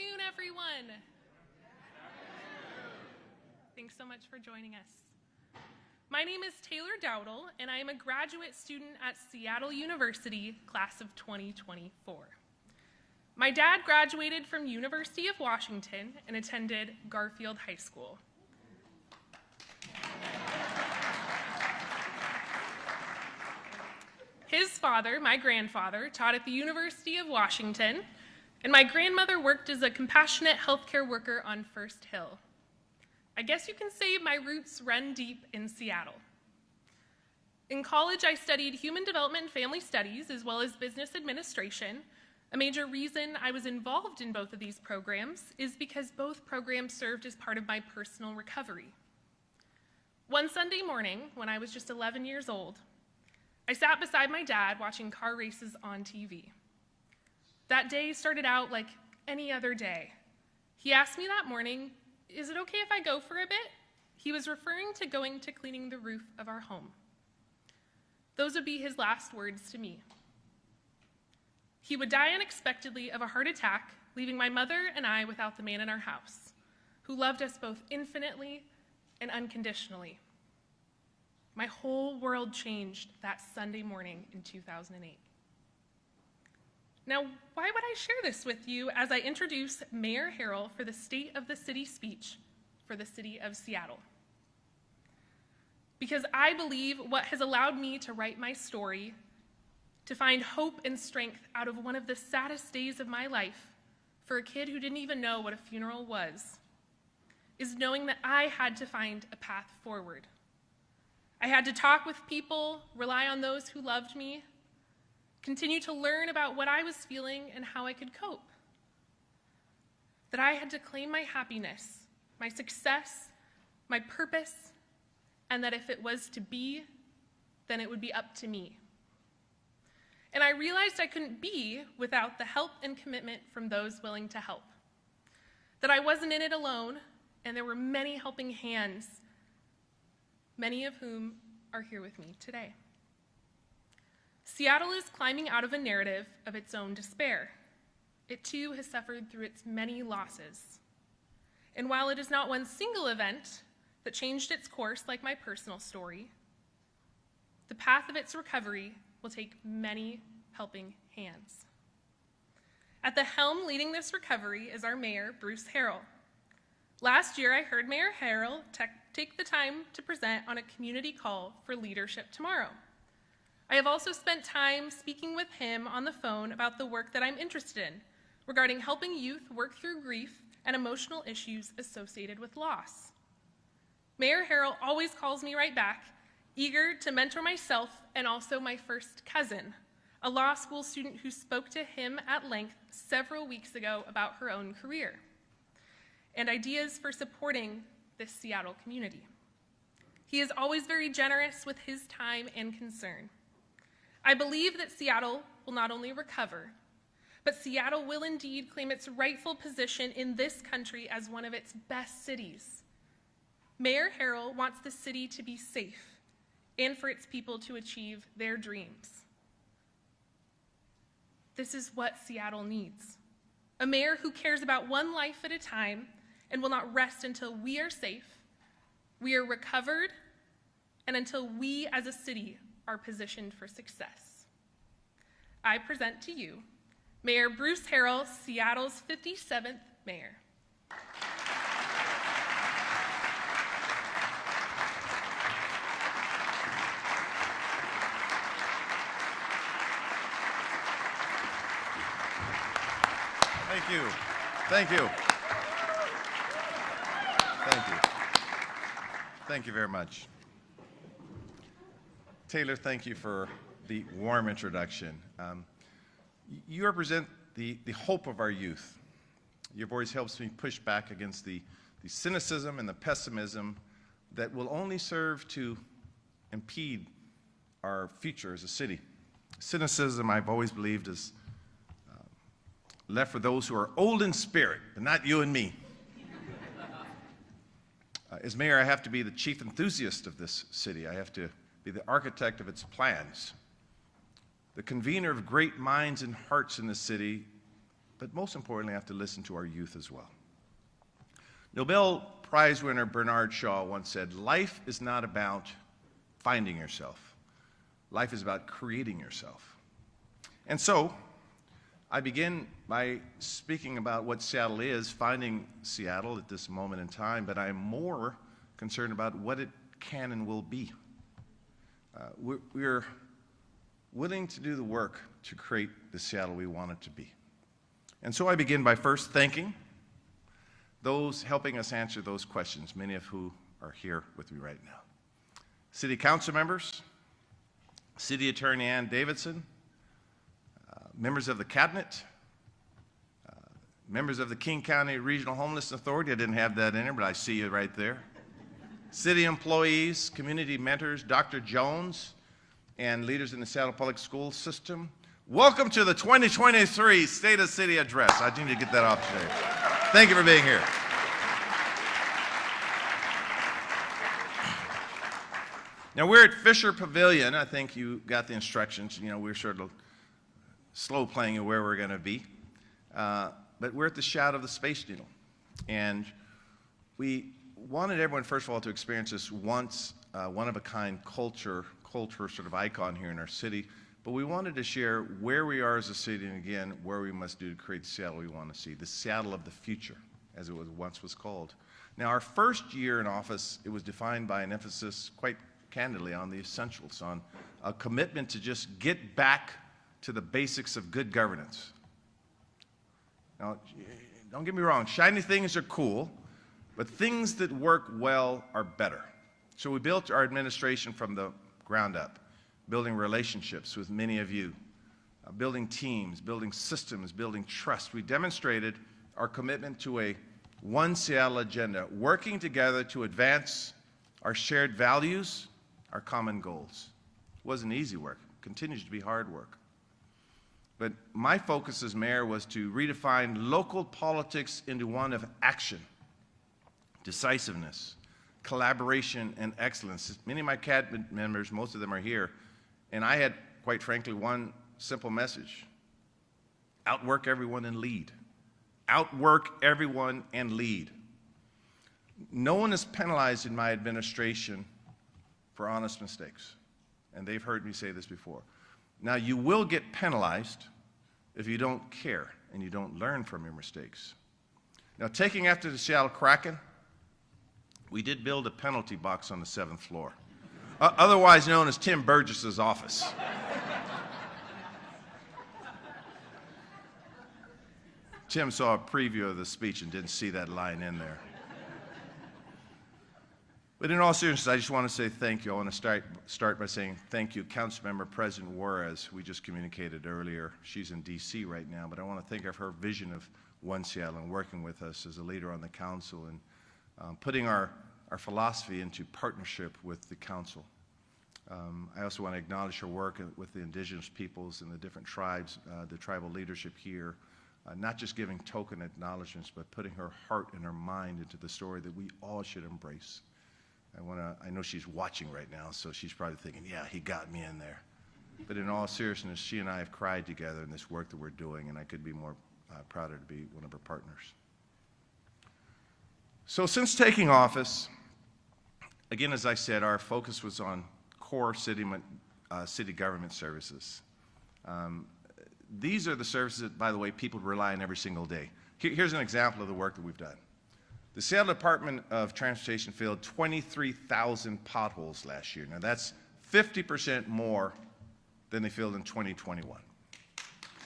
afternoon, everyone. Thanks so much for joining us. My name is Taylor Dowdle, and I am a graduate student at Seattle University, class of 2024. My dad graduated from University of Washington and attended Garfield High School. His father, my grandfather, taught at the University of Washington, and my grandmother worked as a compassionate healthcare worker on First Hill. I guess you can say my roots run deep in Seattle. In college, I studied human development and family studies, as well as business administration. A major reason I was involved in both of these programs is because both programs served as part of my personal recovery. One Sunday morning, when I was just 11 years old, I sat beside my dad watching car races on TV. That day started out like any other day. He asked me that morning, "Is it okay if I go for a bit?" He was referring to going to cleaning the roof of our home. Those would be his last words to me. He would die unexpectedly of a heart attack, leaving my mother and I without the man in our house, who loved us both infinitely and unconditionally. My whole world changed that Sunday morning in 2008. Now, why would I share this with you as I introduce Mayor Harrell for the State of the City speech for the City of Seattle? Because I believe what has allowed me to write my story, to find hope and strength out of one of the saddest days of my life for a kid who didn't even know what a funeral was, is knowing that I had to find a path forward. I had to talk with people, rely on those who loved me, continue to learn about what I was feeling and how I could cope. That I had to claim my happiness, my success, my purpose, and that if it was to be, then it would be up to me. And I realized I couldn't be without the help and commitment from those willing to help. That I wasn't in it alone, and there were many helping hands, many of whom are here with me today. Seattle is climbing out of a narrative of its own despair. It too has suffered through its many losses. And while it is not one single event that changed its course like my personal story, the path of its recovery will take many helping hands. At the helm leading this recovery is our mayor, Bruce Harrell. Last year, I heard Mayor Harrell take the time to present on a community call for Leadership Tomorrow. I have also spent time speaking with him on the phone about the work that I'm interested in regarding helping youth work through grief and emotional issues associated with loss. Mayor Harrell always calls me right back, eager to mentor myself and also my first cousin, a law school student who spoke to him at length several weeks ago about her own career and ideas for supporting this Seattle community. He is always very generous with his time and concern. I believe that Seattle will not only recover, but Seattle will indeed claim its rightful position in this country as one of its best cities. Mayor Harrell wants the city to be safe and for its people to achieve their dreams. This is what Seattle needs. A mayor who cares about one life at a time and will not rest until we are safe, we are recovered, and until we as a city are positioned for success. I present to you Mayor Bruce Harrell, Seattle's 57th mayor. Thank you. Thank you. Thank you. Thank you very much. Taylor, thank you for the warm introduction. You represent the hope of our youth. Your voice helps me push back against the cynicism and the pessimism that will only serve to impede our future as a city. Cynicism, I've always believed, is left for those who are old in spirit, but not you and me. As mayor, I have to be the chief enthusiast of this city. I have to be the architect of its plans, the convener of great minds and hearts in the city, but most importantly, I have to listen to our youth as well. Nobel Prize winner Bernard Shaw once said, "Life is not about finding yourself. Life is about creating yourself." And so, I begin by speaking about what Seattle is, finding Seattle at this moment in time, but I'm more concerned about what it can and will be. We're willing to do the work to create the Seattle we want it to be. And so I begin by first thanking those helping us answer those questions, many of who are here with me right now. City Council members, City Attorney Ann Davidson, members of the Cabinet, members of the King County Regional Homeless Authority. I didn't have that in there, but I see you right there. City employees, community mentors, Dr. Jones, and leaders in the Seattle Public School System. Welcome to the 2023 State of City Address. I need to get that off today. Thank you for being here. Now, we're at Fisher Pavilion. I think you got the instructions. You know, we're sort of slow playing where we're going to be. But we're at the shadow of the Space Needle. And we wanted everyone, first of all, to experience this once, one-of-a-kind culture sort of icon here in our city. But we wanted to share where we are as a city and, again, where we must do to create the Seattle we want to see, the Seattle of the future, as it once was called. Now, our first year in office, it was defined by an emphasis, quite candidly, on the essentials, on a commitment to just get back to the basics of good governance. Now, don't get me wrong, shiny things are cool, but things that work well are better. So we built our administration from the ground up, building relationships with many of you, building teams, building systems, building trust. We demonstrated our commitment to a One Seattle agenda, working together to advance our shared values, our common goals. It wasn't easy work. It continues to be hard work. But my focus as mayor was to redefine local politics into one of action, decisiveness, collaboration, and excellence. Many of my cabinet members, most of them are here, and I had, quite frankly, one simple message: outwork everyone and lead. Outwork everyone and lead. No one is penalized in my administration for honest mistakes, and they've heard me say this before. Now, you will get penalized if you don't care and you don't learn from your mistakes. Now, taking after the Seattle Kraken, we did build a penalty box on the 7th floor, otherwise known as Tim Burgess's office. Tim saw a preview of the speech and didn't see that line in there. But in all seriousness, I just want to say thank you. I want to start by saying thank you, Councilmember President Juarez. We just communicated earlier. She's in D.C. right now, but I want to think of her vision of One Seattle and working with us as a leader on the council and putting our philosophy into partnership with the council. I also want to acknowledge her work with the indigenous peoples and the different tribes, the tribal leadership here, not just giving token acknowledgments, but putting her heart and her mind into the story that we all should embrace. I know she's watching right now, so she's probably thinking, yeah, he got me in there. But in all seriousness, she and I have cried together in this work that we're doing, and I could be more prouder to be one of her partners. So since taking office, again, as I said, our focus was on core city government services. These are the services that, by the way, people rely on every single day. Here's an example of the work that we've done. The Seattle Department of Transportation filled 23,000 potholes last year. Now, that's 50% more than they filled in 2021.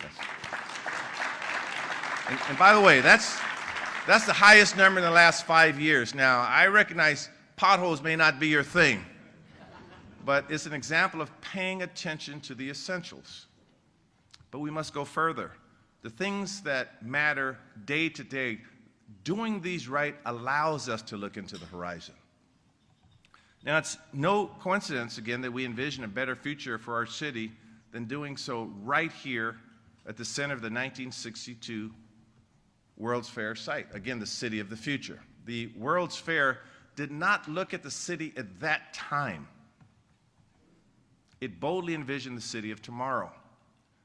Yes. And by the way, that's the highest number in the last 5 years. Now, I recognize potholes may not be your thing, but it's an example of paying attention to the essentials. But we must go further. The things that matter day to day, doing these right allows us to look into the horizon. Now, it's no coincidence, again, that we envision a better future for our city than doing so right here at the center of the 1962 World's Fair site. Again, the city of the future. The World's Fair did not look at the city at that time. It boldly envisioned the city of tomorrow.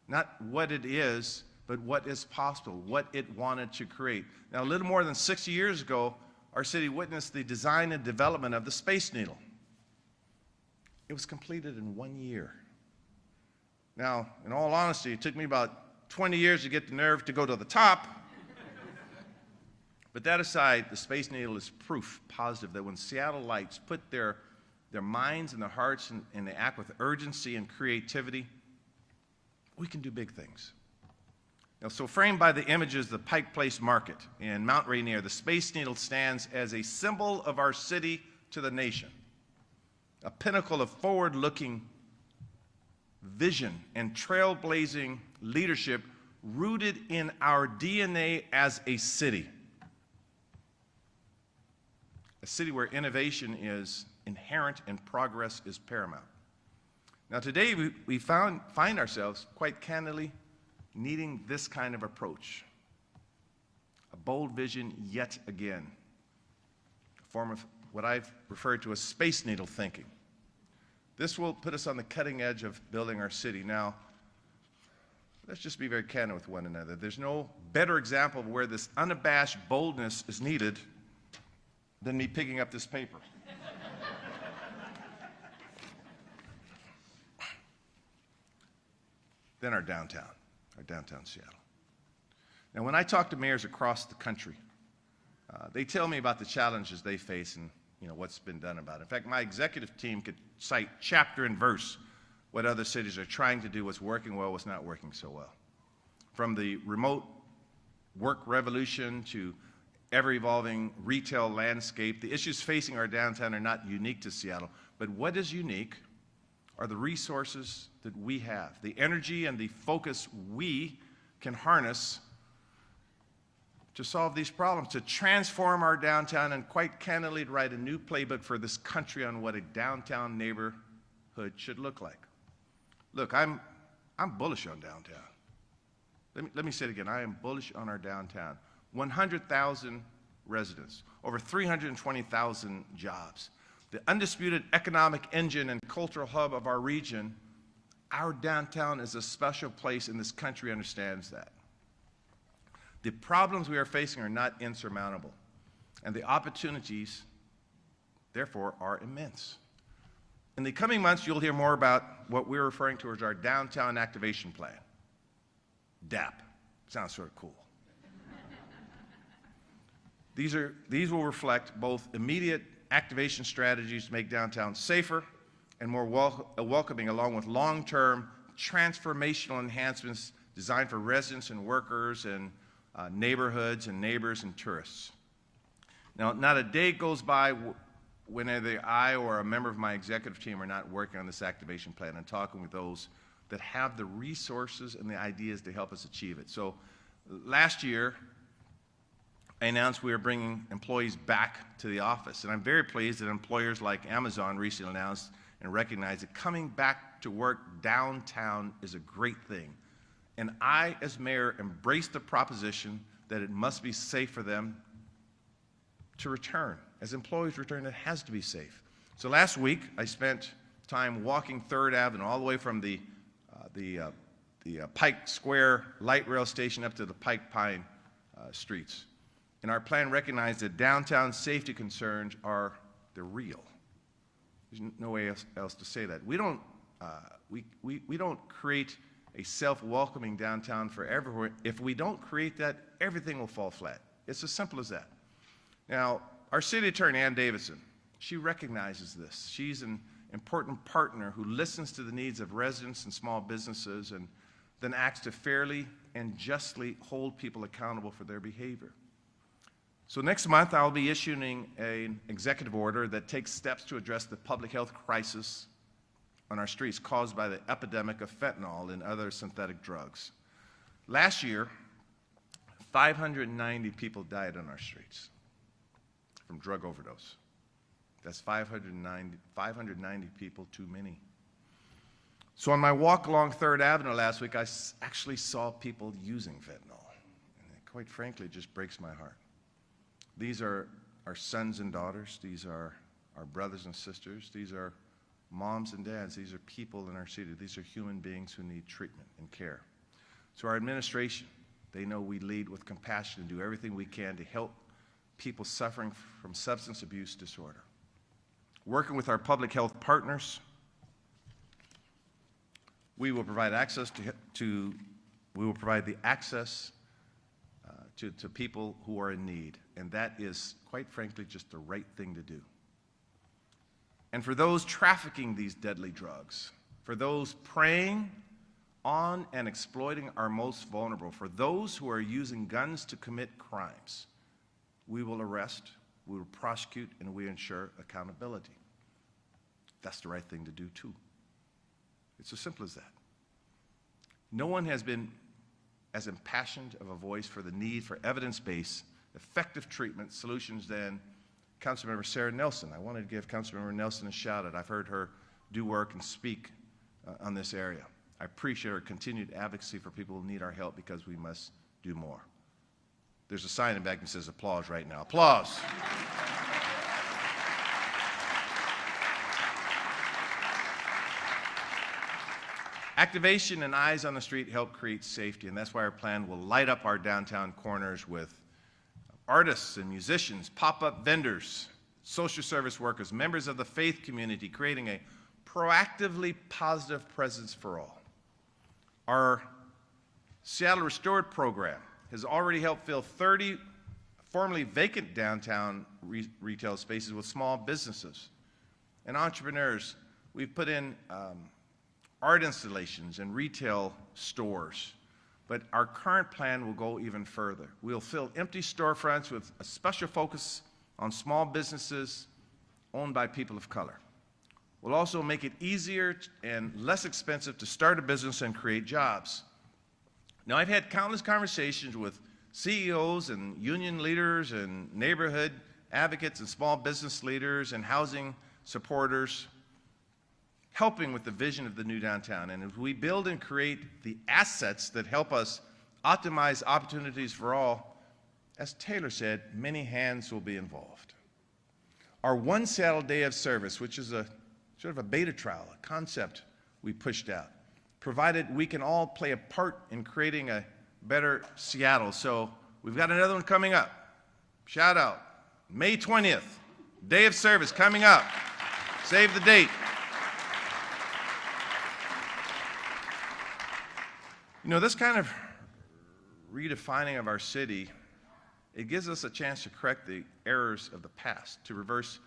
Not what it is, but what is possible, what it wanted to create. Now, a little more than 60 years ago, our city witnessed the design and development of the Space Needle. It was completed in 1 year. Now, in all honesty, it took me about 20 years to get the nerve to go to the top. But that aside, the Space Needle is proof positive that when Seattle Lights put their minds and their hearts and they act with urgency and creativity, we can do big things. Now, so framed by the images of the Pike Place Market in Mount Rainier, the Space Needle stands as a symbol of our city to the nation, a pinnacle of forward-looking vision and trailblazing leadership rooted in our DNA as a city where innovation is inherent and progress is paramount. Now today we find ourselves quite candidly needing this kind of approach, a bold vision yet again, a form of what I've referred to as Space Needle thinking. This will put us on the cutting edge of building our city. Now, let's just be very candid with one another. There's no better example of where this unabashed boldness is needed than me picking up this paper. Then our downtown Seattle. Now, when I talk to mayors across the country, they tell me about the challenges they face and what's been done about it. In fact, my executive team could cite chapter and verse what other cities are trying to do, what's working well, what's not working so well. From the remote work revolution to ever-evolving retail landscape, the issues facing our downtown are not unique to Seattle, but what is unique are the resources that we have, the energy and the focus we can harness to solve these problems, to transform our downtown, and quite candidly to write a new playbook for this country on what a downtown neighborhood should look like. Look, I'm bullish on downtown. Let me say it again. I am bullish on our downtown. 100,000 residents, over 320,000 jobs. The undisputed economic engine and cultural hub of our region, our downtown is a special place, and this country understands that. The problems we are facing are not insurmountable, and the opportunities, therefore, are immense. In the coming months, you'll hear more about what we're referring to as our Downtown Activation Plan, DAP. Sounds sort of cool. These will reflect both immediate activation strategies to make downtown safer and more welcoming, along with long-term transformational enhancements designed for residents and workers and neighborhoods and neighbors and tourists. Now, not a day goes by when either I or a member of my executive team are not working on this activation plan and talking with those that have the resources and the ideas to help us achieve it. So last year, I announced we were bringing employees back to the office, and I'm very pleased that employers like Amazon recently announced and recognized that coming back to work downtown is a great thing. And I, as mayor, embrace the proposition that it must be safe for them to return. As employees return, it has to be safe. So last week, I spent time walking 3rd Avenue all the way from the Pike Square light rail station up to the Pike Pine streets. And our plan recognized that downtown safety concerns they're real. There's no way else to say that. We don't create a self-welcoming downtown for everyone. If we don't create that, everything will fall flat. It's as simple as that. Now, our city attorney, Ann Davidson, she recognizes this. She's an important partner who listens to the needs of residents and small businesses and then acts to fairly and justly hold people accountable for their behavior. So next month, I'll be issuing an executive order that takes steps to address the public health crisis on our streets caused by the epidemic of fentanyl and other synthetic drugs. Last year, 590 people died on our streets from drug overdose. That's 590 people too many. So on my walk along 3rd Avenue last week, I actually saw people using fentanyl. And quite frankly, it just breaks my heart. These are our sons and daughters. These are our brothers and sisters. These are moms and dads. These are people in our city. These are human beings who need treatment and care. To our administration, they know we lead with compassion and do everything we can to help people suffering from substance abuse disorder. Working with our public health partners, we will provide access to people who are in need, and that is, quite frankly, just the right thing to do. And for those trafficking these deadly drugs, for those preying on and exploiting our most vulnerable, for those who are using guns to commit crimes, we will arrest, we will prosecute, and we ensure accountability. That's the right thing to do, too. It's as simple as that. No one has been as impassioned of a voice for the need for evidence-based, effective treatment solutions than Councilmember Sarah Nelson. I wanted to give Councilmember Nelson a shout out. I've heard her do work and speak on this area. I appreciate her continued advocacy for people who need our help because we must do more. There's a sign in back that says applause right now. Applause. Activation and eyes on the street help create safety, and that's why our plan will light up our downtown corners with artists and musicians, pop-up vendors, social service workers, members of the faith community, creating a proactively positive presence for all. Our Seattle Restored program has already helped fill 30 formerly vacant downtown retail spaces with small businesses and entrepreneurs. We've put in art installations and retail stores, but our current plan will go even further. We'll fill empty storefronts with a special focus on small businesses owned by people of color. We'll also make it easier and less expensive to start a business and create jobs. Now, I've had countless conversations with CEOs and union leaders and neighborhood advocates and small business leaders and housing supporters, helping with the vision of the new downtown. And as we build and create the assets that help us optimize opportunities for all, as Taylor said, many hands will be involved. Our One Seattle Day of Service, which is a sort of a beta trial, a concept we pushed out, provided we can all play a part in creating a better Seattle. So we've got another one coming up. Shout out, May 20th, Day of Service coming up. Save the date. You know, this kind of redefining of our city, it gives us a chance to correct the errors of the past, to reverse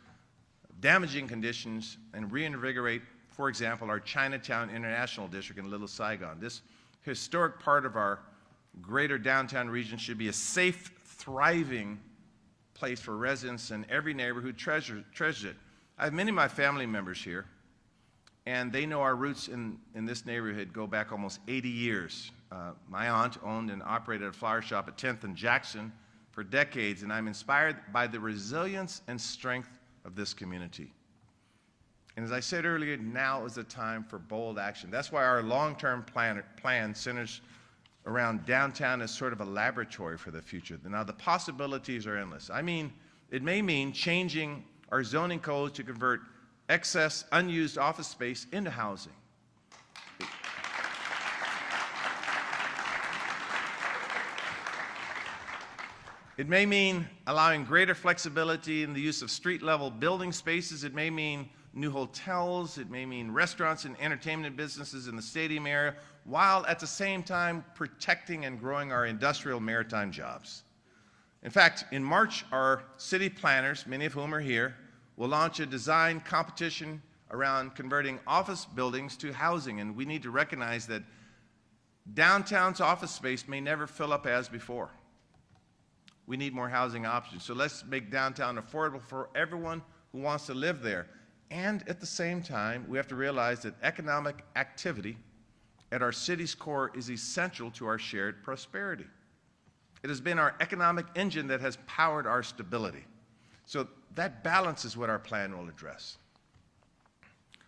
damaging conditions and reinvigorate, for example, our Chinatown International District in Little Saigon. This historic part of our greater downtown region should be a safe, thriving place for residents in every neighborhood who treasures it. I have many of my family members here, and they know our roots in this neighborhood go back almost 80 years. My aunt owned and operated a flower shop at 10th and Jackson for decades, and I'm inspired by the resilience and strength of this community. And as I said earlier, now is the time for bold action. That's why our long-term plan centers around downtown as sort of a laboratory for the future. Now, the possibilities are endless. I mean, it may mean changing our zoning codes to convert excess unused office space into housing. It may mean allowing greater flexibility in the use of street-level building spaces. It may mean new hotels. It may mean restaurants and entertainment businesses in the stadium area, while at the same time protecting and growing our industrial maritime jobs. In fact, in March, our city planners, many of whom are here, will launch a design competition around converting office buildings to housing, and we need to recognize that downtown's office space may never fill up as before. We need more housing options, so let's make downtown affordable for everyone who wants to live there. And at the same time, we have to realize that economic activity at our city's core is essential to our shared prosperity. It has been our economic engine that has powered our stability. So that balance is what our plan will address.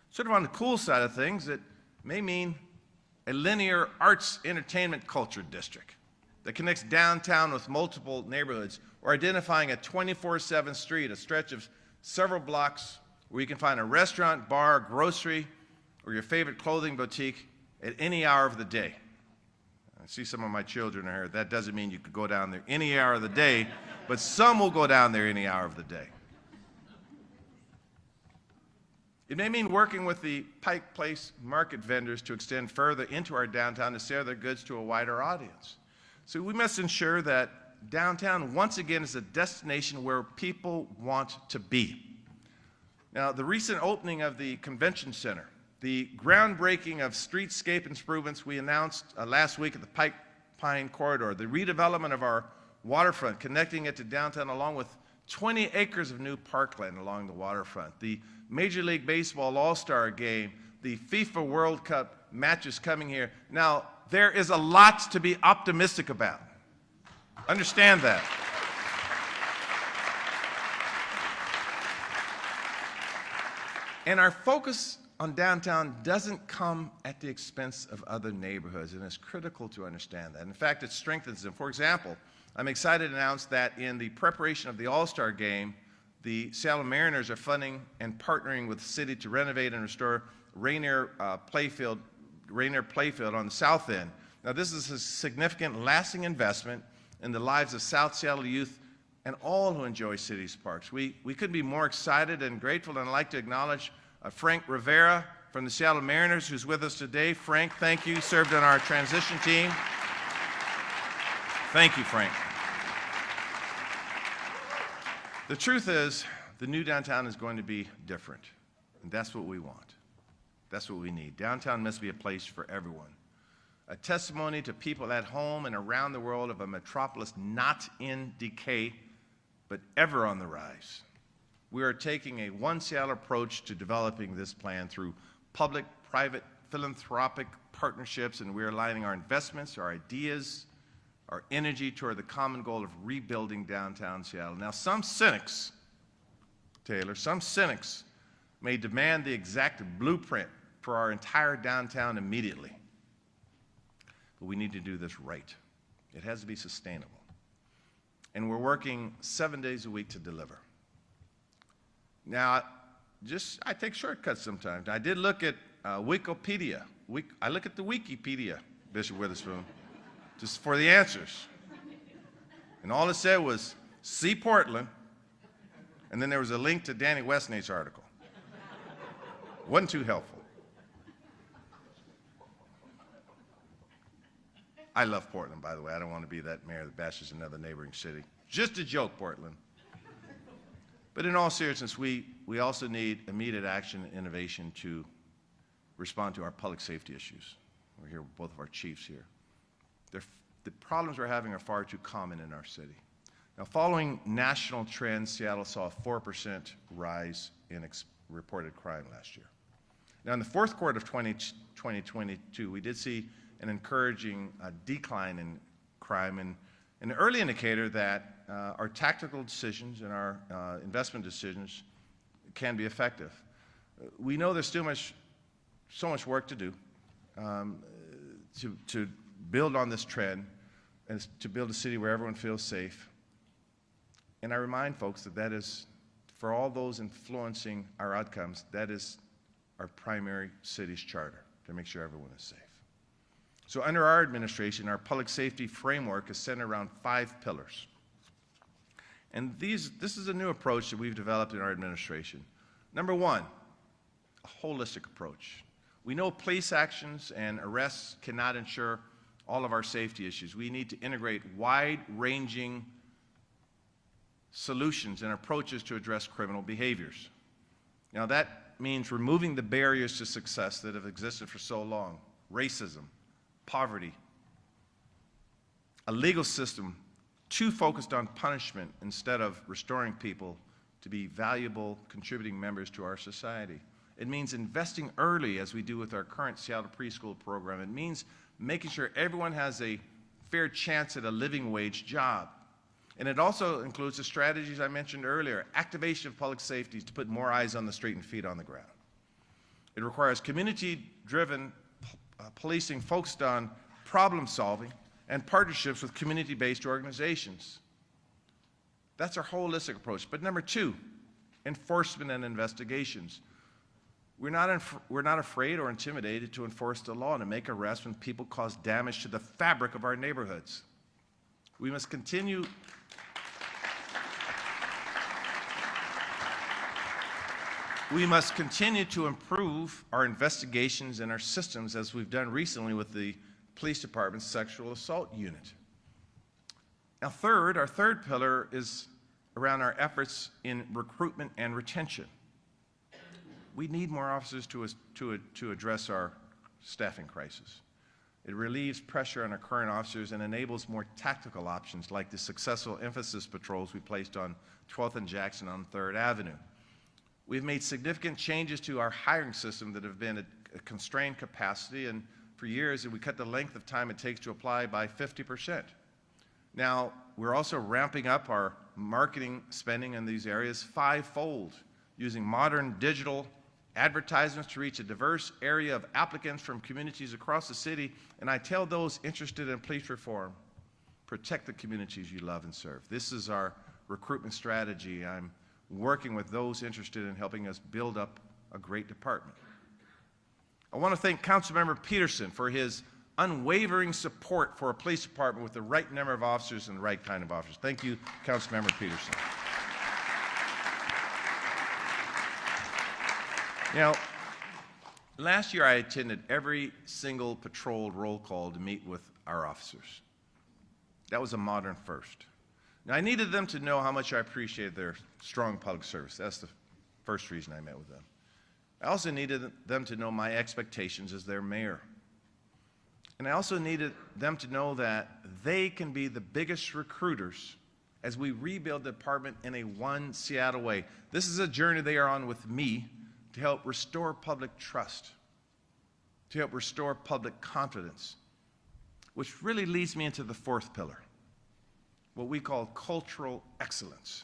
Sort of on the cool side of things, it may mean a linear arts entertainment culture district that connects downtown with multiple neighborhoods, or identifying a 24/7 street, a stretch of several blocks where you can find a restaurant, bar, grocery, or your favorite clothing boutique at any hour of the day. see some of my children are here. That doesn't mean you could go down there any hour of the day, but some will go down there any hour of the day. It may mean working with the Pike Place market vendors to extend further into our downtown to sell their goods to a wider audience. So we must ensure that downtown, once again, is a destination where people want to be. Now, the recent opening of the convention center, the groundbreaking of streetscape improvements we announced last week at the Pike Pine Corridor, the redevelopment of our waterfront, connecting it to downtown along with 20 acres of new parkland along the waterfront, the Major League Baseball All-Star Game, the FIFA World Cup matches coming here. Now, there is a lot to be optimistic about. Understand that. And our focus on downtown doesn't come at the expense of other neighborhoods, and it's critical to understand that. In fact, it strengthens them. For example, I'm excited to announce that in the preparation of the All-Star Game, the Seattle Mariners are funding and partnering with the city to renovate and restore Rainier Playfield on the south end. Now, this is a significant, lasting investment in the lives of South Seattle youth and all who enjoy cities parks. We couldn't be more excited and grateful, and I'd like to acknowledge Frank Rivera from the Seattle Mariners, who's with us today. Frank, thank you. Served on our transition team. Thank you, Frank. The truth is, the new downtown is going to be different, and that's what we want. That's what we need. Downtown must be a place for everyone, a testimony to people at home and around the world of a metropolis not in decay, but ever on the rise. We are taking a One Seattle approach to developing this plan through public-private philanthropic partnerships, and we are aligning our investments, our ideas, our energy toward the common goal of rebuilding downtown Seattle. Now, some cynics, Taylor, some cynics may demand the exact blueprint for our entire downtown immediately. But we need to do this right. It has to be sustainable. And we're working 7 days a week to deliver. Now, I take shortcuts sometimes. I did look at Wikipedia. I look at the Wikipedia, Bishop Witherspoon, just for the answers. And all it said was, see Portland, and then there was a link to Danny Westnate's article. Wasn't too helpful. I love Portland, by the way. I don't want to be that mayor that bashes another neighboring city. Just a joke, Portland. But in all seriousness, we also need immediate action and innovation to respond to our public safety issues. We're here with both of our chiefs here. The problems we're having are far too common in our city. Now, following national trends, Seattle saw a 4% rise in reported crime last year. Now, in the fourth quarter of 2022, we did see an encouraging decline in crime, and an early indicator that our tactical decisions and our investment decisions can be effective. We know there's still so much work to do to build on this trend and to build a city where everyone feels safe. And I remind folks that is, for all those influencing our outcomes, that is our primary city's charter, to make sure everyone is safe. So under our administration, our public safety framework is centered around 5 pillars. And this is a new approach that we've developed in our administration. Number 1, a holistic approach. We know police actions and arrests cannot ensure all of our safety issues. We need to integrate wide-ranging solutions and approaches to address criminal behaviors. Now, that means removing the barriers to success that have existed for so long: racism, poverty, a legal system too focused on punishment instead of restoring people to be valuable, contributing members to our society. It means investing early, as we do with our current Seattle preschool program. It means making sure everyone has a fair chance at a living wage job. And it also includes the strategies I mentioned earlier: activation of public safety to put more eyes on the street and feet on the ground. It requires community-driven policing focused on problem solving and partnerships with community-based organizations. That's our holistic approach. But number 2, enforcement and investigations. We're not afraid or intimidated to enforce the law and to make arrests when people cause damage to the fabric of our neighborhoods. We must continue to improve our investigations and our systems, as we've done recently with the police department's sexual assault unit. Now, our third pillar is around our efforts in recruitment and retention. We need more officers to address our staffing crisis. It relieves pressure on our current officers and enables more tactical options like the successful emphasis patrols we placed on 12th and Jackson on 3rd Avenue. We've made significant changes to our hiring system that have been a constrained capacity, and for years we cut the length of time it takes to apply by 50%. Now, we're also ramping up our marketing spending in these areas fivefold, using modern digital advertisements to reach a diverse area of applicants from communities across the city. And I tell those interested in police reform, protect the communities you love and serve. This is our recruitment strategy. I'm working with those interested in helping us build up a great department. I want to thank Councilmember Peterson for his unwavering support for a police department with the right number of officers and the right kind of officers. Thank you, Councilmember Peterson. Now, last year I attended every single patrol roll call to meet with our officers. That was a modern first. Now, I needed them to know how much I appreciated their strong public service. That's the first reason I met with them. I also needed them to know my expectations as their mayor. And I also needed them to know that they can be the biggest recruiters as we rebuild the department in a one Seattle way. This is a journey they are on with me to help restore public trust, to help restore public confidence, which really leads me into the fourth pillar, what we call cultural excellence.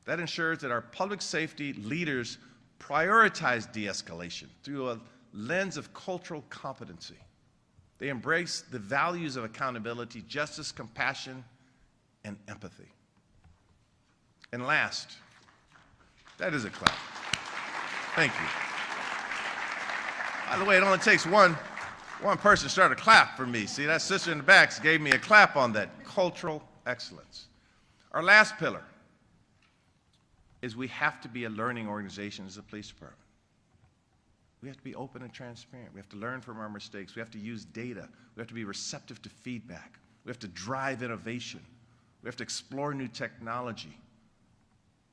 That ensures that our public safety leaders prioritize de-escalation through a lens of cultural competency. They embrace the values of accountability, justice, compassion, and empathy. And last, that is a clap. Thank you. By the way, it only takes one person to start a clap for me. See, that sister in the back gave me a clap on that. Cultural excellence. Our last pillar is we have to be a learning organization as a police department. We have to be open and transparent. We have to learn from our mistakes. We have to use data. We have to be receptive to feedback. We have to drive innovation. We have to explore new technology.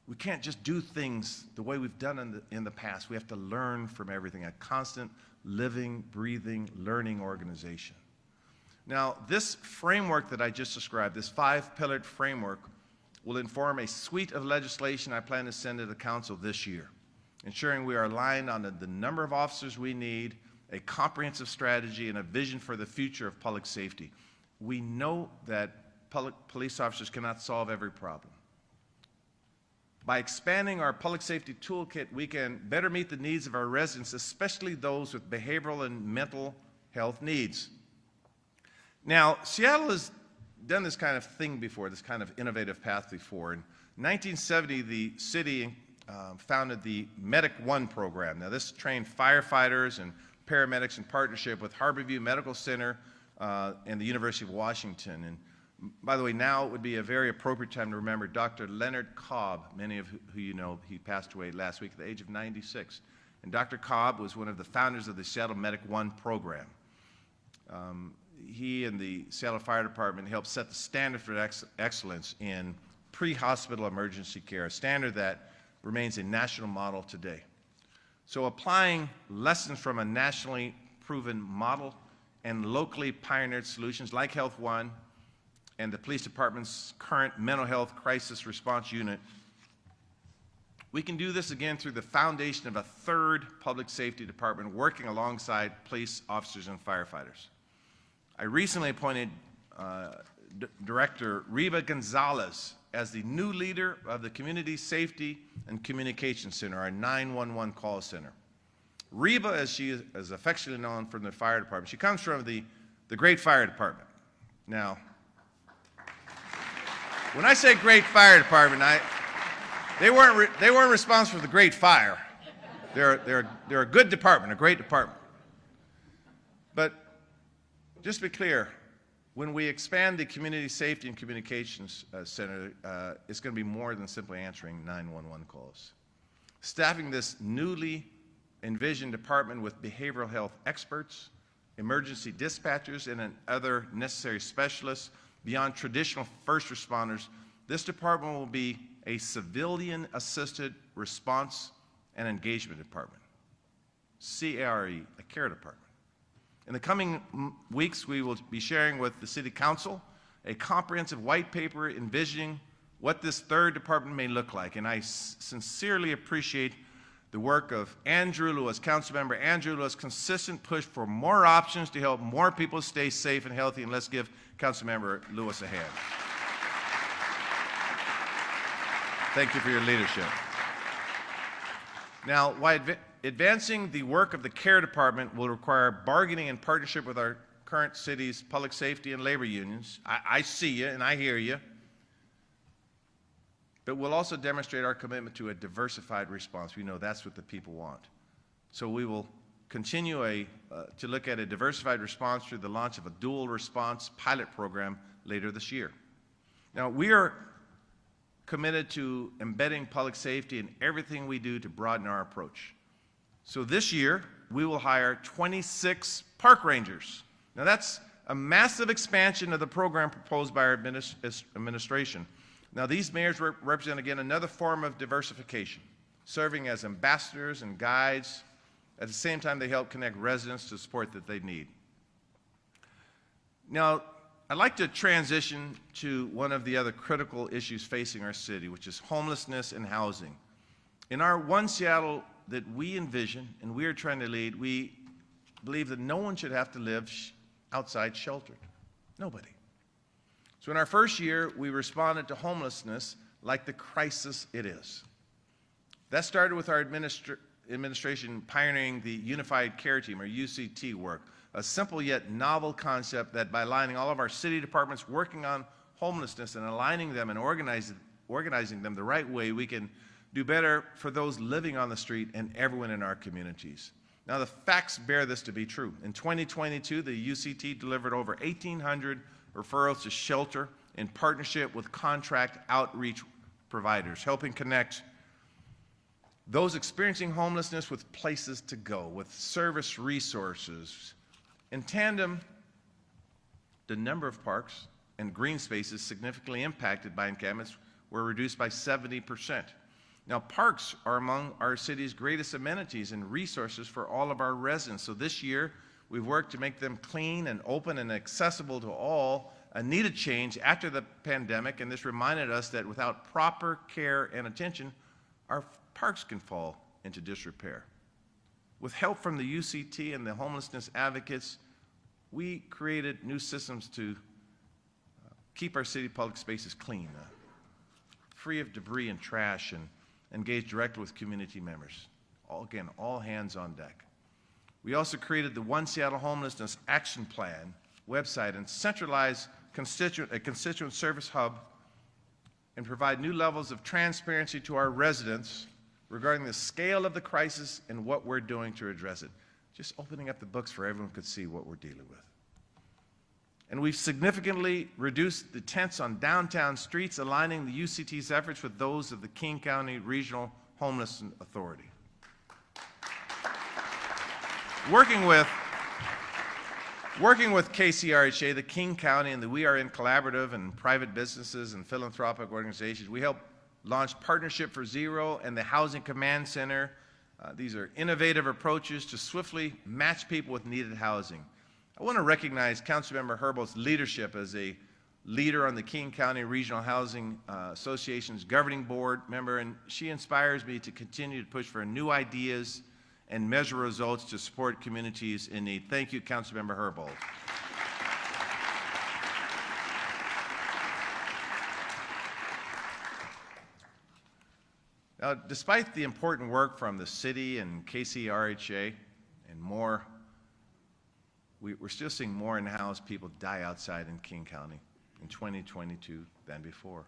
We can't just do things the way we've done in the past. We have to learn from everything, a constant, living, breathing, learning organization. Now, this framework that I just described, this five-pillared framework, will inform a suite of legislation I plan to send to the council this year, ensuring we are aligned on the number of officers we need, a comprehensive strategy, and a vision for the future of public safety. We know that police officers cannot solve every problem. By expanding our public safety toolkit, we can better meet the needs of our residents, especially those with behavioral and mental health needs. Now, Seattle has done this kind of thing before, this kind of innovative path before. In 1970, the city founded the Medic One program. Now, this trained firefighters and paramedics in partnership with Harborview Medical Center and the University of Washington. And by the way, now would be a very appropriate time to remember Dr. Leonard Cobb, many of who you know. He passed away last week at the age of 96. And Dr. Cobb was one of the founders of the Seattle Medic One program. He and the Seattle Fire Department helped set the standard for excellence in pre-hospital emergency care, a standard that remains a national model today. So applying lessons from a nationally proven model and locally pioneered solutions like Health One and the police department's current mental health crisis response unit, we can do this again through the foundation of a third public safety department working alongside police officers and firefighters. I recently appointed Director Reba Gonzalez as the new leader of the Community Safety and Communication Center, our 911 call center. Reba, as she is affectionately known from the fire department, she comes from the great fire department. Now, when I say great fire department, they weren't responsible for the great fire. They're a good department, a great department. But just to be clear, when we expand the Community Safety and Communications Center, it's going to be more than simply answering 911 calls. Staffing this newly envisioned department with behavioral health experts, emergency dispatchers, and other necessary specialists beyond traditional first responders, this department will be a civilian-assisted response and engagement department, CARE, a care department. In the coming weeks, we will be sharing with the City Council a comprehensive white paper envisioning what this third department may look like. And I sincerely appreciate the work of Andrew Lewis, Councilmember Andrew Lewis' consistent push for more options to help more people stay safe and healthy. And let's give Councilmember Lewis a hand. Thank you for your leadership. Now, while advancing the work of the care department will require bargaining in partnership with our current city's public safety and labor unions, I see you and I hear you, but we'll also demonstrate our commitment to a diversified response. We know that's what the people want. So we will continue to look at a diversified response through the launch of a dual response pilot program later this year. Now, we are committed to embedding public safety in everything we do to broaden our approach. So this year, we will hire 26 park rangers. Now that's a massive expansion of the program proposed by our administration. Now these mayors represent, again, another form of diversification, serving as ambassadors and guides. At the same time, they help connect residents to support that they need. Now, I'd like to transition to one of the other critical issues facing our city, which is homelessness and housing. In our One Seattle that we envision and we are trying to lead, we believe that no one should have to live outside sheltered. Nobody. So in our first year, we responded to homelessness like the crisis it is. That started with our administration pioneering the Unified Care Team, or UCT work, a simple yet novel concept that by aligning all of our city departments working on homelessness and aligning them and organizing them the right way, we can do better for those living on the street and everyone in our communities. Now, the facts bear this to be true. In 2022, the UCT delivered over 1,800 referrals to shelter in partnership with contract outreach providers, helping connect those experiencing homelessness with places to go, with service resources. In tandem, the number of parks and green spaces significantly impacted by encampments were reduced by 70%. Now, parks are among our city's greatest amenities and resources for all of our residents. So this year, we've worked to make them clean and open and accessible to all, a needed change after the pandemic, and this reminded us that without proper care and attention, our parks can fall into disrepair. With help from the UCT and the homelessness advocates, we created new systems to keep our city public spaces clean, free of debris and trash, and engage directly with community members. Again, all hands on deck. We also created the One Seattle Homelessness Action Plan website and centralized a constituent service hub and provide new levels of transparency to our residents regarding the scale of the crisis and what we're doing to address it. Just opening up the books for everyone could see what we're dealing with. And we've significantly reduced the tents on downtown streets, aligning the UCT's efforts with those of the King County Regional Homeless Authority. Working with KCRHA, the King County, and the We Are In Collaborative and private businesses and philanthropic organizations, we help launch Partnership for Zero and the Housing Command Center. These are innovative approaches to swiftly match people with needed housing. I want to recognize Councilmember Herbold's leadership as a leader on the King County Regional Housing Association's governing board member, and she inspires me to continue to push for new ideas and measure results to support communities in need. Thank you, Councilmember Herbold. Now, despite the important work from the city and KCRHA and more, we're still seeing more in-house people die outside in King County in 2022 than before.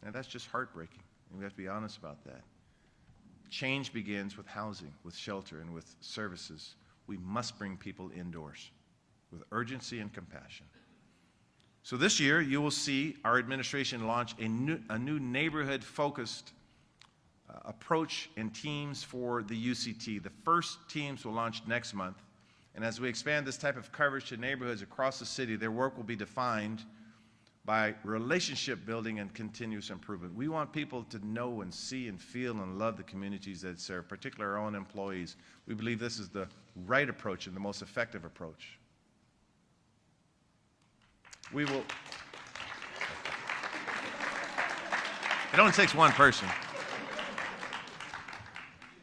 And that's just heartbreaking. And we have to be honest about that. change begins with housing, with shelter, and with services. We must bring people indoors with urgency and compassion. So this year, you will see our administration launch a new neighborhood-focused approach and teams for the UCT. The first teams will launch next month. And as we expand this type of coverage to neighborhoods across the city, their work will be defined by relationship building and continuous improvement. We want people to know and see and feel and love the communities that serve, particularly our own employees. We believe this is the right approach and the most effective approach. We will. It only takes one person.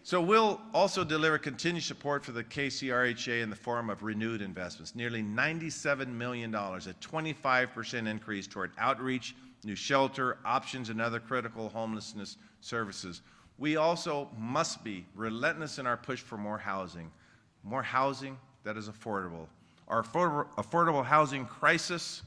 So we'll also deliver continued support for the KCRHA in the form of renewed investments, nearly $97 million, a 25% increase toward outreach, new shelter, options, and other critical homelessness services. We also must be relentless in our push for more housing that is affordable. Our affordable housing crisis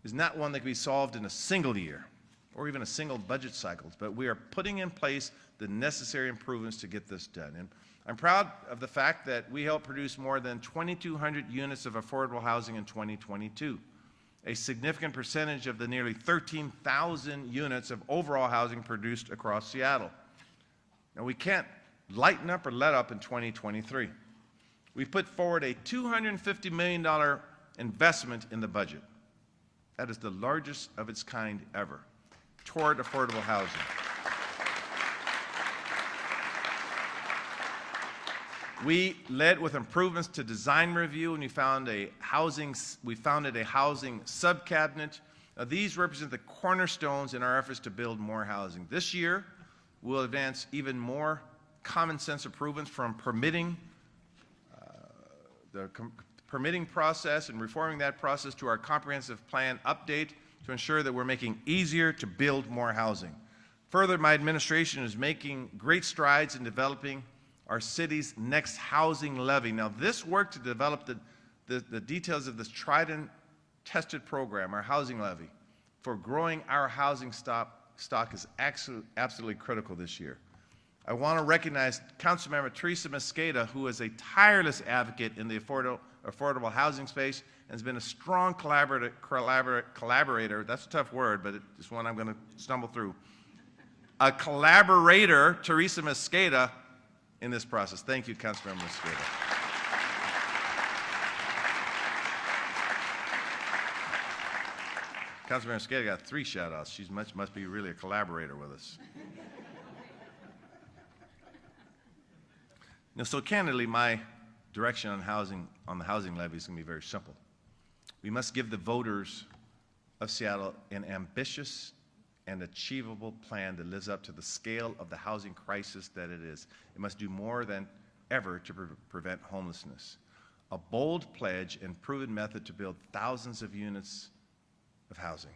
is not one that can be solved in a single year or even a single budget cycle, but we are putting in place the necessary improvements to get this done. And I'm proud of the fact that we helped produce more than 2,200 units of affordable housing in 2022, a significant percentage of the nearly 13,000 units of overall housing produced across Seattle. Now, we can't lighten up or let up in 2023. We've put forward a $250 million investment in the budget. That is the largest of its kind ever toward affordable housing. We led with improvements to design review, and we founded a housing sub-cabinet. These represent the cornerstones in our efforts to build more housing. This year, we'll advance even more common sense improvements from permitting, the permitting process and reforming that process to our comprehensive plan update to ensure that we're making easier to build more housing. Further, my administration is making great strides in developing our city's next housing levy. Now, this work to develop the details of this tried and tested program, our housing levy, for growing our housing stock is absolutely critical this year. I want to recognize Councilmember Teresa Mosqueda, who is a tireless advocate in the affordable housing space and has been a strong collaborator, that's a tough word, but it's one I'm going to stumble through. A collaborator, Teresa Mosqueda, in this process. Thank you, Councilmember Mosqueda. Councilmember Mosqueda got 3 shout-outs. She must be really a collaborator with us. Now, so candidly, my direction on the housing levy is going to be very simple. We must give the voters of Seattle an ambitious and achievable plan that lives up to the scale of the housing crisis that it is. It must do more than ever to prevent homelessness. A bold pledge and proven method to build thousands of units of housing.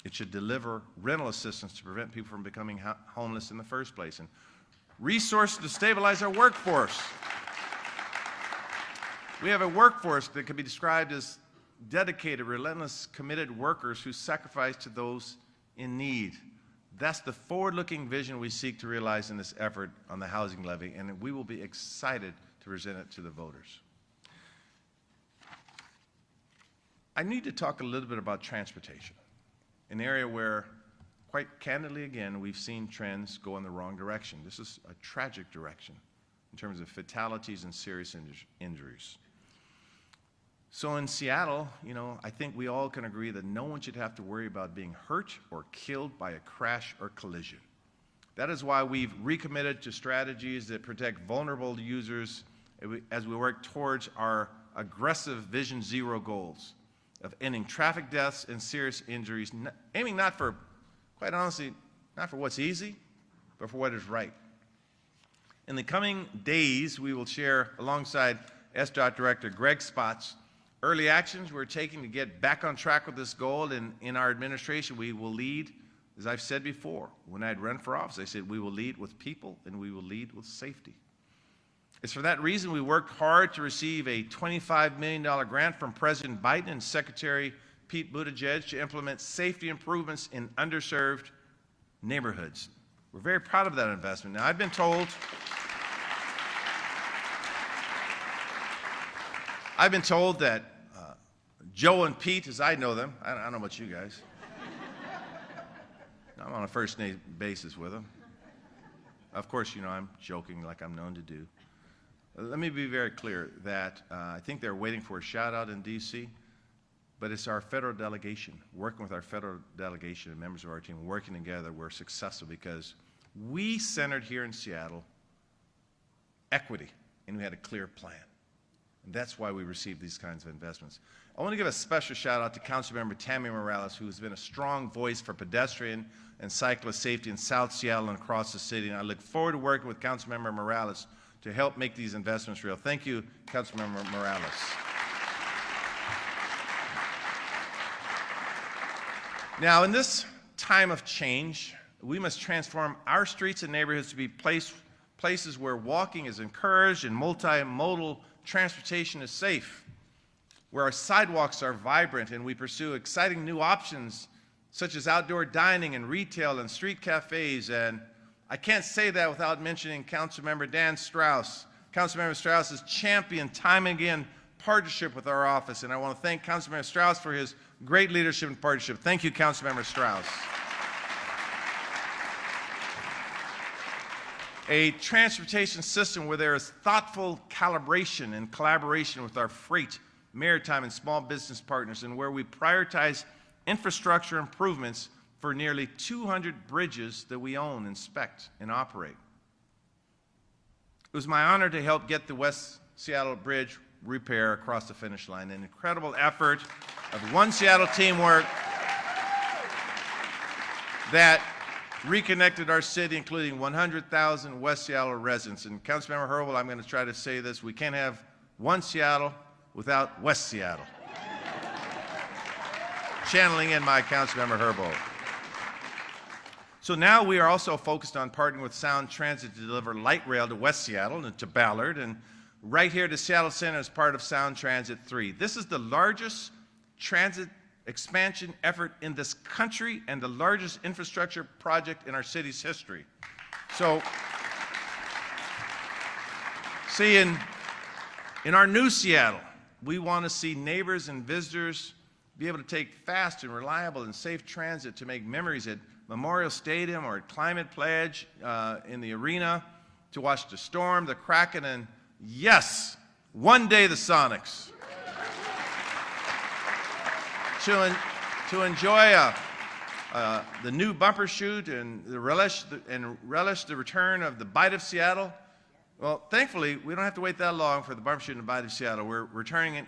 It should deliver rental assistance to prevent people from becoming homeless in the first place, and resources to stabilize our workforce. We have a workforce that can be described as dedicated, relentless, committed workers who sacrifice to those in need. That's the forward-looking vision we seek to realize in this effort on the housing levy, and we will be excited to present it to the voters. I need to talk a little bit about transportation, an area where, quite candidly again, we've seen trends go in the wrong direction. This is a tragic direction in terms of fatalities and serious injuries. So in Seattle, I think we all can agree that no one should have to worry about being hurt or killed by a crash or collision. That is why we've recommitted to strategies that protect vulnerable users as we work towards our aggressive Vision Zero goals of ending traffic deaths and serious injuries, aiming not for, quite honestly, not for what's easy, but for what is right. In the coming days, we will share alongside SDOT Director Greg Spots early actions we're taking to get back on track with this goal. And in our administration, we will lead, as I've said before, when I'd run for office, I said we will lead with people and we will lead with safety. It's for that reason we worked hard to receive a $25 million grant from President Biden and Secretary Pete Buttigieg to implement safety improvements in underserved neighborhoods. We're very proud of that investment. Now, I've been told that Joe and Pete, as I know them, I don't know about you guys, I'm on a first-name basis with them. Of course, you know, I'm joking like I'm known to do. Let me be very clear that I think they're waiting for a shout-out in D.C., but it's our federal delegation, working with our federal delegation and members of our team, working together, we're successful because we centered here in Seattle equity, and we had a clear plan. And that's why we received these kinds of investments. I want to give a special shout out to Councilmember Tammy Morales, who has been a strong voice for pedestrian and cyclist safety in South Seattle and across the city. And I look forward to working with Councilmember Morales to help make these investments real. Thank you, Councilmember Morales. Now, in this time of change, we must transform our streets and neighborhoods to be places where walking is encouraged and multimodal transportation is safe, where our sidewalks are vibrant and we pursue exciting new options such as outdoor dining and retail and street cafes. And I can't say that without mentioning Councilmember Dan Strauss. Councilmember Strauss has championed time and again partnership with our office, and I want to thank Councilmember Strauss for his great leadership and partnership. Thank you, Councilmember Strauss. A transportation system where there is thoughtful calibration and collaboration with our freight, maritime, and small business partners, and where we prioritize infrastructure improvements for nearly 200 bridges that we own, inspect, and operate. It was my honor to help get the West Seattle Bridge repair across the finish line, an incredible effort of One Seattle teamwork that reconnected our city, including 100,000 West Seattle residents. And Councilmember Harrell, I'm going to try to say this, we can't have one Seattle without West Seattle. Channeling in my Councilmember Harrell. So now we are also focused on partnering with Sound Transit to deliver light rail to West Seattle and to Ballard, and right here to Seattle Center as part of Sound Transit 3. This is the largest transit expansion effort in this country and the largest infrastructure project in our city's history. So, see, in our new Seattle, we want to see neighbors and visitors be able to take fast and reliable and safe transit to make memories at Memorial Stadium or at Climate Pledge in the arena, to watch the Storm, the Kraken, and yes, one day the Sonics. To enjoy the new bumper shoot and relish the return of the Bite of Seattle. Well, thankfully, we don't have to wait that long for the bumper shoot and the Bite of Seattle. We're returning it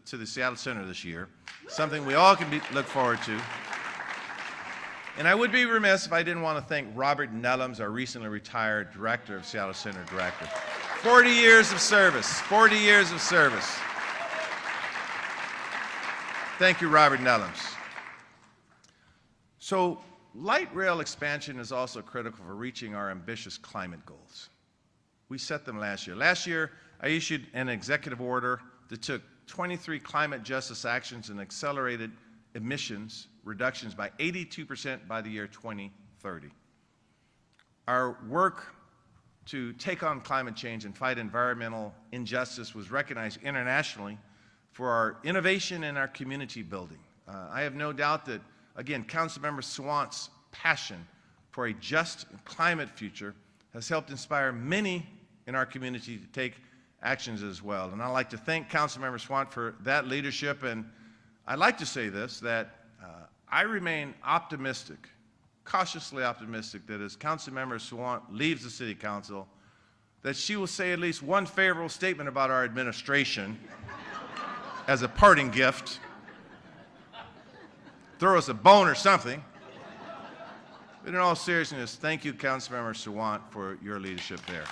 to the Seattle Center this year, something we all can look forward to. And I would be remiss if I didn't want to thank Robert Nellums, our recently retired director of Seattle Center Director. 40 years of service, 40 years of service. Thank you, Robert Nellums. So, light rail expansion is also critical for reaching our ambitious climate goals. We set them last year. Last year, I issued an executive order that took 23 climate justice actions and accelerated emissions reductions by 82% by the year 2030. Our work to take on climate change and fight environmental injustice was recognized internationally for our innovation and our community building. I have no doubt that, again, Councilmember Swant's passion for a just climate future has helped inspire many in our community to take actions as well. And I'd like to thank Councilmember Swant for that leadership. And I'd like to say this, that I remain optimistic, cautiously optimistic, that as Councilmember Swant leaves the City Council, that she will say at least one favorable statement about our administration as a parting gift. Throw us a bone or something. But in all seriousness, thank you, Councilmember Swant, for your leadership there.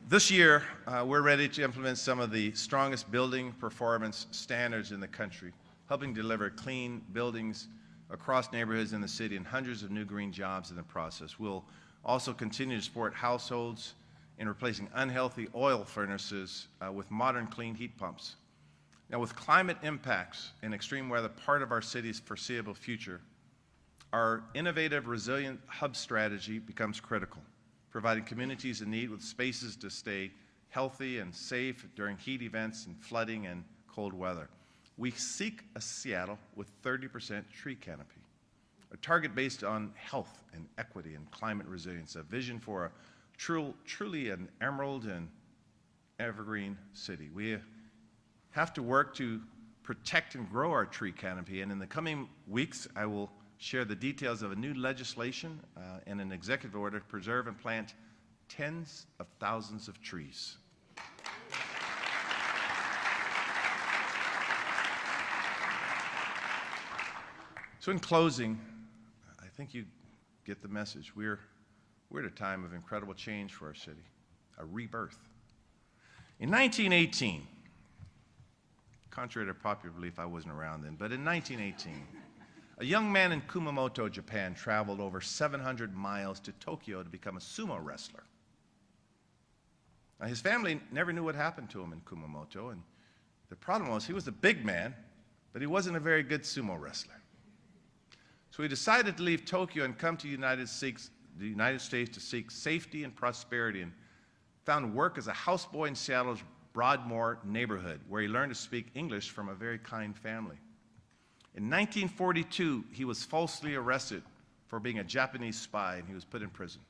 This year, we're ready to implement some of the strongest building performance standards in the country, helping deliver clean buildings across neighborhoods in the city and hundreds of new green jobs in the process. We'll also continue to support households in replacing unhealthy oil furnaces with modern clean heat pumps. Now, with climate impacts and extreme weather part of our city's foreseeable future, our innovative, resilient hub strategy becomes critical, providing communities in need with spaces to stay healthy and safe during heat events and flooding and cold weather. We seek a Seattle with 30% tree canopy, a target based on health and equity and climate resilience, a vision for a truly an emerald and evergreen city. We have to work to protect and grow our tree canopy, and in the coming weeks, I will share the details of a new legislation and an executive order to preserve and plant tens of thousands of trees. So in closing, I think you get the message. We're at a time of incredible change for our city, a rebirth. In 1918, contrary to popular belief, I wasn't around then, but in 1918, a young man in Kumamoto, Japan, traveled over 700 miles to Tokyo to become a sumo wrestler. Now, his family never knew what happened to him in Kumamoto, and the problem was he was a big man, but he wasn't a very good sumo wrestler. So he decided to leave Tokyo and come to the United States to seek safety and prosperity, and found work as a houseboy in Seattle's Broadmoor neighborhood, where he learned to speak English from a very kind family. In 1942, he was falsely arrested for being a Japanese spy, and he was put in prison.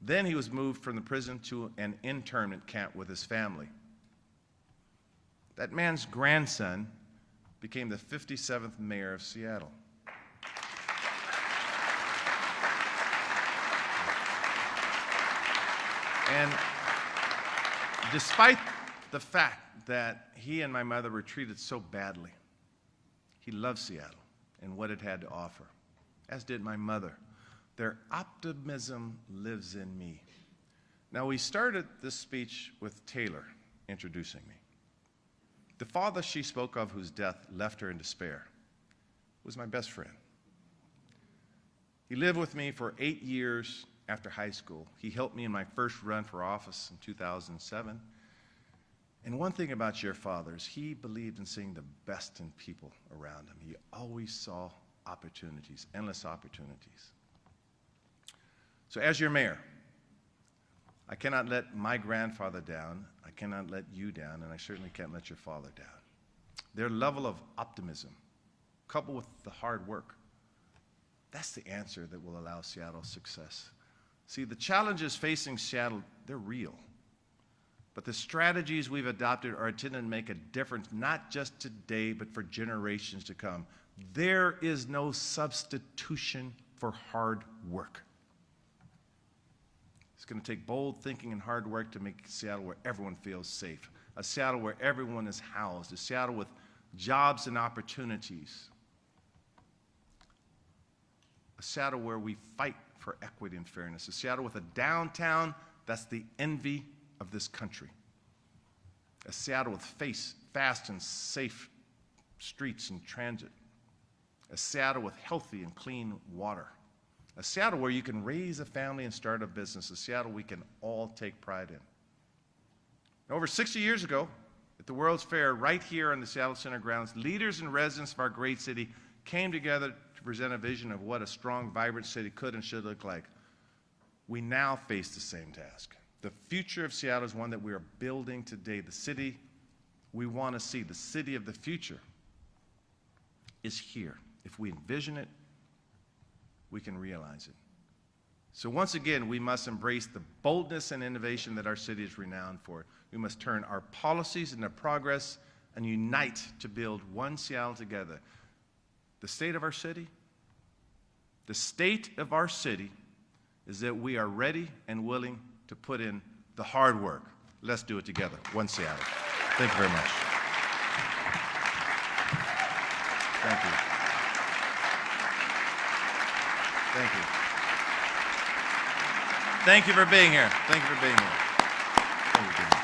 Then he was moved from the prison to an internment camp with his family. That man's grandson became the 57th mayor of Seattle. And despite the fact that he and my mother were treated so badly, he loved Seattle and what it had to offer, as did my mother. Their optimism lives in me. Now, we started this speech with Taylor introducing me. The father she spoke of, whose death left her in despair, was my best friend. He lived with me for 8 years after high school. He helped me in my first run for office in 2007. And one thing about your father is he believed in seeing the best in people around him. He always saw opportunities, endless opportunities. So as your mayor, I cannot let my grandfather down, I cannot let you down, and I certainly can't let your father down. Their level of optimism, coupled with the hard work, that's the answer that will allow Seattle's success. See, the challenges facing Seattle, they're real. But the strategies we've adopted are intended to make a difference, not just today, but for generations to come. There is no substitution for hard work. It's going to take bold thinking and hard work to make Seattle where everyone feels safe, a Seattle where everyone is housed, a Seattle with jobs and opportunities, a Seattle where we fight for equity and fairness, a Seattle with a downtown that's the envy of this country, a Seattle with fast and safe streets and transit, a Seattle with healthy and clean water, a Seattle where you can raise a family and start a business, a Seattle we can all take pride in. Over 60 years ago, at the World's Fair right here on the Seattle Center grounds, leaders and residents of our great city came together to present a vision of what a strong, vibrant city could and should look like. We now face the same task. The future of Seattle is one that we are building today. The city we want to see, the city of the future, is here. If we envision it, we can realize it. So once again, we must embrace the boldness and innovation that our city is renowned for. We must turn our policies into progress and unite to build one Seattle together. The state of our city is that we are ready and willing to put in the hard work. Let's do it together. One Seattle. Thank you very much. Thank you. Thank you. Thank you for being here. Thank you for being here. Thank you.